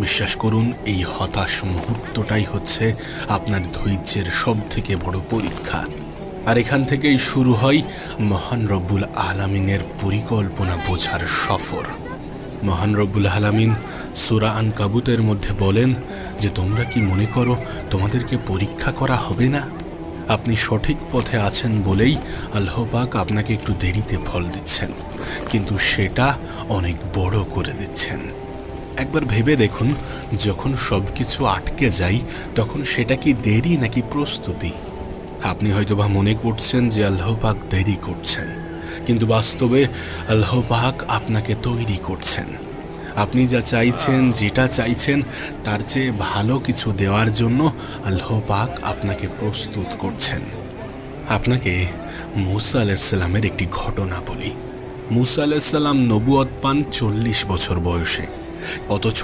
বিশ্বাস করুন, এই হতাশ মুহূর্তটাই হচ্ছে আপনার ধৈর্যের সব থেকে বড় পরীক্ষা। আর এখান থেকেই শুরু হয় মহান রব্বুল আলামিনের পরিকল্পনা বোঝার সফর। মহান রব্বুল আলামিন সূরা আনকাবুতের মধ্যে বলেন যে, তোমরা কি মনে করো তোমাদেরকে পরীক্ষা করা হবে না? আপনি সঠিক পথে আছেন বলেই আল্লাহ পাক আপনাকে একটু দেরিতে ফল দিচ্ছেন, কিন্তু সেটা অনেক বড় করে দিচ্ছেন। একবার ভেবে দেখুন, যখন সব কিছু আটকে যায় তখন সেটা কি দেরি নাকি প্রস্তুতি? আপনি হয়তোবা মনে করছেন যে আল্লাহ পাক দেরি করছেন, কিন্তু বাস্তবে আল্লাহ পাক আপনাকে তৈরি করছেন। আপনি যা চাইছেন, যেটা চাইছেন তার চেয়ে ভালো কিছু দেওয়ার জন্য আল্লাহ পাক আপনাকে প্রস্তুত করছেন। আপনাকে মূসা আলাইহিস সালামের একটি ঘটনা বলি। মূসা আলাইহিস সালাম নবুয়ত পান 40 বছর বয়সে, অথচ